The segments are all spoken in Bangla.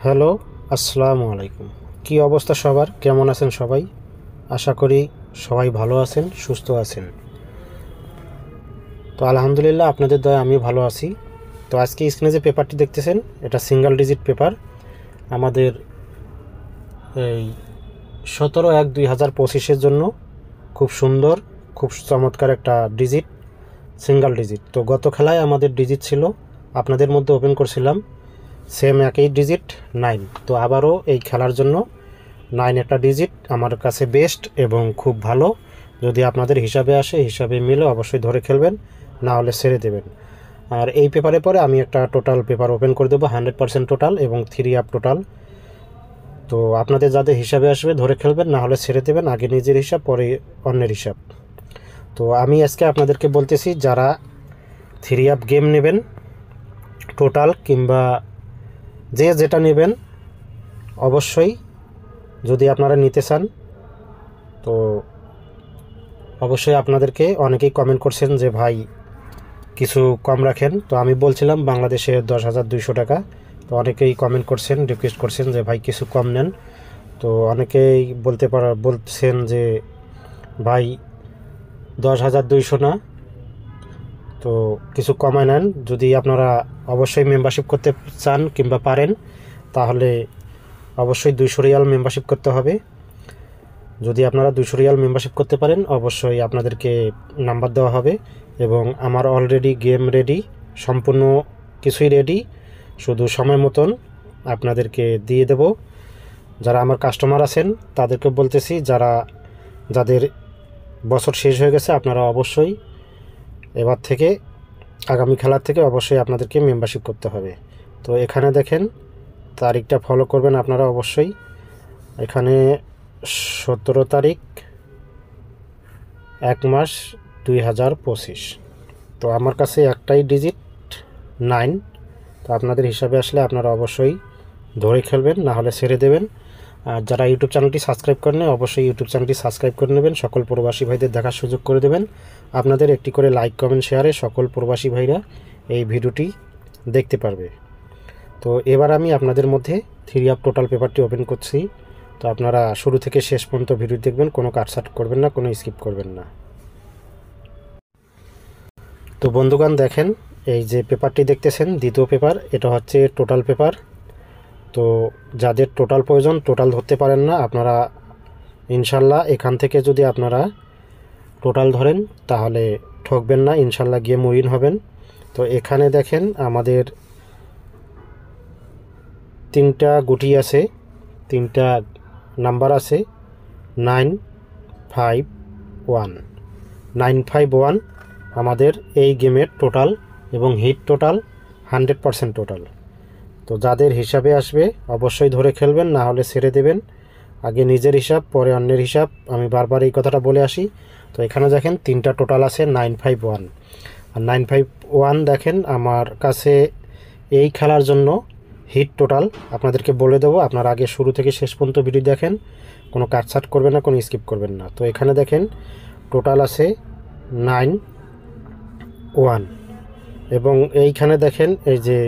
হ্যালো, আসসালামু আলাইকুম। কি অবস্থা সবার? কেমন আছেন সবাই? আশা করি সবাই ভালো আছেন, সুস্থ আছেন। তো আলহামদুলিল্লাহ আপনাদের দয়া আমি ভালো আছি। তো আজকে স্ক্রিনে যে পেপারটি দেখতেছেন এটা সিঙ্গেল ডিজিট পেপার। আমাদের এই 17/1/2025-এর জন্য খুব সুন্দর, খুব চমৎকার একটা ডিজিট, সিঙ্গেল ডিজিট। তো গত খেলায় আমাদের ডিজিট ছিল, আপনাদের মধ্যে ওপেন করছিলাম সেম একই ডিজিট 9। তো আবারও এই খেলার জন্য 9 একটা ডিজিট আমার কাছে বেস্ট এবং খুব ভালো। যদি আপনাদের হিসাবে আসে, হিসাবে মিলে অবশ্যই ধরে খেলবেন, না হলে ছেড়ে দেবেন। আর এই পেপারে পরে আমি একটা টোটাল পেপার ওপেন করে দেবো, 100% টোটাল এবং 3 আপ টোটাল। তো আপনাদের যাদের হিসাবে আসবে ধরে খেলবেন, না হলে ছেড়ে দেবেন। আগে নিজের হিসাব, পরে অন্যের হিসাব। তো আমি আজকে আপনাদেরকে বলতেছি, যারা 3 আপ গেম নেবেন টোটাল কিংবা যে যেটা নেবেন, অবশ্যই যদি আপনারা নিতে চান, তো অবশ্যই আপনাদেরকে অনেকেই কমেন্ট করছেন যে ভাই কিছু কম রাখেন। তো আমি বলছিলাম বাংলাদেশে 10,200 টাকা। তো অনেকেই কমেন্ট করছেন, রিকোয়েস্ট করছেন যে ভাই কিছু কম নেন। তো অনেকেই বলছেন যে ভাই 10,200 না, তো কিছু কমায় নেন। যদি আপনারা অবশ্যই মেম্বারশিপ করতে চান কিংবা পারেন, তাহলে অবশ্যই 200 রিয়াল মেম্বারশিপ করতে হবে। যদি আপনারা 200 রিয়াল মেম্বারশিপ করতে পারেন, অবশ্যই আপনাদেরকে নাম্বার দেওয়া হবে। এবং আমার অলরেডি গেম রেডি, সম্পূর্ণ কিছুই রেডি, শুধু সময় মতন আপনাদেরকে দিয়ে দেব। যারা আমার কাস্টমার আছেন তাদেরকে বলতেছি, যাদের বছর শেষ হয়ে গেছে, আপনারা অবশ্যই এবার থেকে, আগামী খেলার থেকে অবশ্যই আপনাদেরকে মেম্বারশিপ করতে হবে। তো এখানে দেখেন তারিখটা ফলো করবেন আপনারা অবশ্যই। এখানে 17 তারিখ 1 মাস 2025। তো আমার কাছে একটাই ডিজিট 9। তো আপনাদের হিসাবে আসলে আপনারা অবশ্যই ধরে খেলবেন, না হলে ছেড়ে দেবেন। আর যারা ইউটিউব চ্যানেলটি সাবস্ক্রাইব করেন, অবশ্যই ইউটিউব চ্যানেলটি সাবস্ক্রাইব করে নেবেন। সকল প্রবাসী ভাইদের দেখার সুযোগ করে দেবেন। আপনাদের একটি করে লাইক, কমেন্ট, শেয়ারে সকল প্রবাসী ভাইরা এই ভিডিওটি দেখতে পারবে। তো এবার আমি আপনাদের মধ্যে 3 আপ টোটাল পেপারটি ওপেন করছি। তো আপনারা শুরু থেকে শেষ পর্যন্ত ভিডিও দেখবেন, কোনো কাটছাট করবেন না, কোনো স্কিপ করবেন না। তো বন্ধুগণ দেখেন, এই যে পেপারটি দেখতেছেন দ্বিতীয় পেপার, এটা হচ্ছে টোটাল পেপার। তো যাদের টোটাল প্রয়োজন, টোটাল ধরতে পারেন না আপনারা, ইনশাল্লাহ এখান থেকে যদি আপনারা টোটাল ধরেন তাহলে ঠকবেন না, ইনশাল্লাহ গেম উইন হবেন। তো এখানে দেখেন আমাদের 3টা গুটি আছে, 3টা নাম্বার আছে 951। 951 আমাদের এই গেমের টোটাল এবং হিট টোটাল 100% টোটাল। তো যাদের হিসাবে আসবে অবশ্যই ধরে খেলবেন, না হলে ছেড়ে দেবেন। আগে নিজের হিসাব, পরে অন্যের হিসাব, আমি বারবার এই কথাটা বলে আসি। তো এখানে দেখেন 3টা টোটাল আছে 951। আর 951 দেখেন আমার কাছে এই খেলার জন্য হিট টোটাল আপনাদেরকে বলে দেবো। আপনারা আগে শুরু থেকে শেষ পর্যন্ত ভিডিও দেখেন, কোনো কাটছাট করবেন না, কোনো স্কিপ করবেন না। তো এখানে দেখেন টোটাল আছে 9-1 এবং এইখানে দেখেন এই যে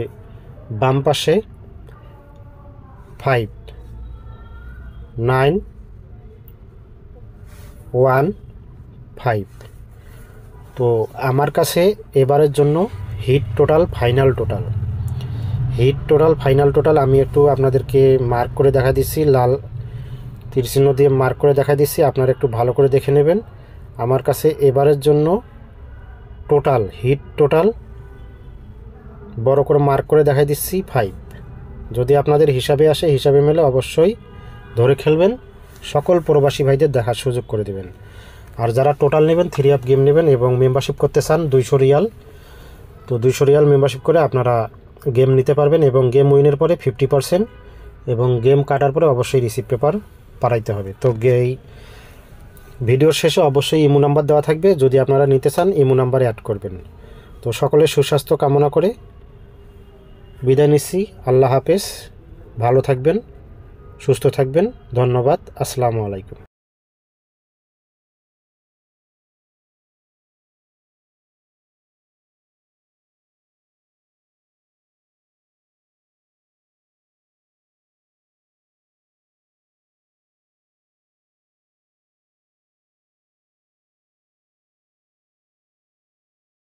বাম পাশে 5-9-1-5। তো আমার কাছে এবারের জন্য hit total, final total, hit total, final total আমি একটু আপনাদেরকে মার্ক করে দেখা দিচ্ছি, লাল তীরচিহ্ন দিয়ে মার্ক করে দেখা দিচ্ছি, আপনারা একটু ভালো করে দেখে নেবেন। আমার কাছে এবারের জন্য টোটাল, হিট টোটাল বড় করে মার্ক করে দেখাই দিচ্ছি 5। যদি আপনাদের হিসাবে আসে, হিসাবে মেলে অবশ্যই ধরে খেলবেন, সকল প্রবাসী ভাইদের দেখার সুযোগ করে দেবেন। আর যারা টোটাল নেবেন, 3 আপ গেম নেবেন এবং মেম্বারশিপ করতে চান 200 রিয়াল, তো 200 রিয়াল মেম্বারশিপ করে আপনারা গেম নিতে পারবেন এবং গেম উইনের পরে 50% এবং গেম কাটার পরে অবশ্যই রিসিভ পেপার পাঠাইতে হবে। তো এই ভিডিওর শেষে অবশ্যই ইমো নাম্বার দেওয়া থাকবে, যদি আপনারা নিতে চান ইমো নাম্বারে অ্যাড করবেন। তো সকলের সুস্বাস্থ্য কামনা করে বিদায় নিচ্ছি। আল্লাহ হাফেজ, ভালো থাকবেন, সুস্থ থাকবেন। ধন্যবাদ। আসসালামু আলাইকুম।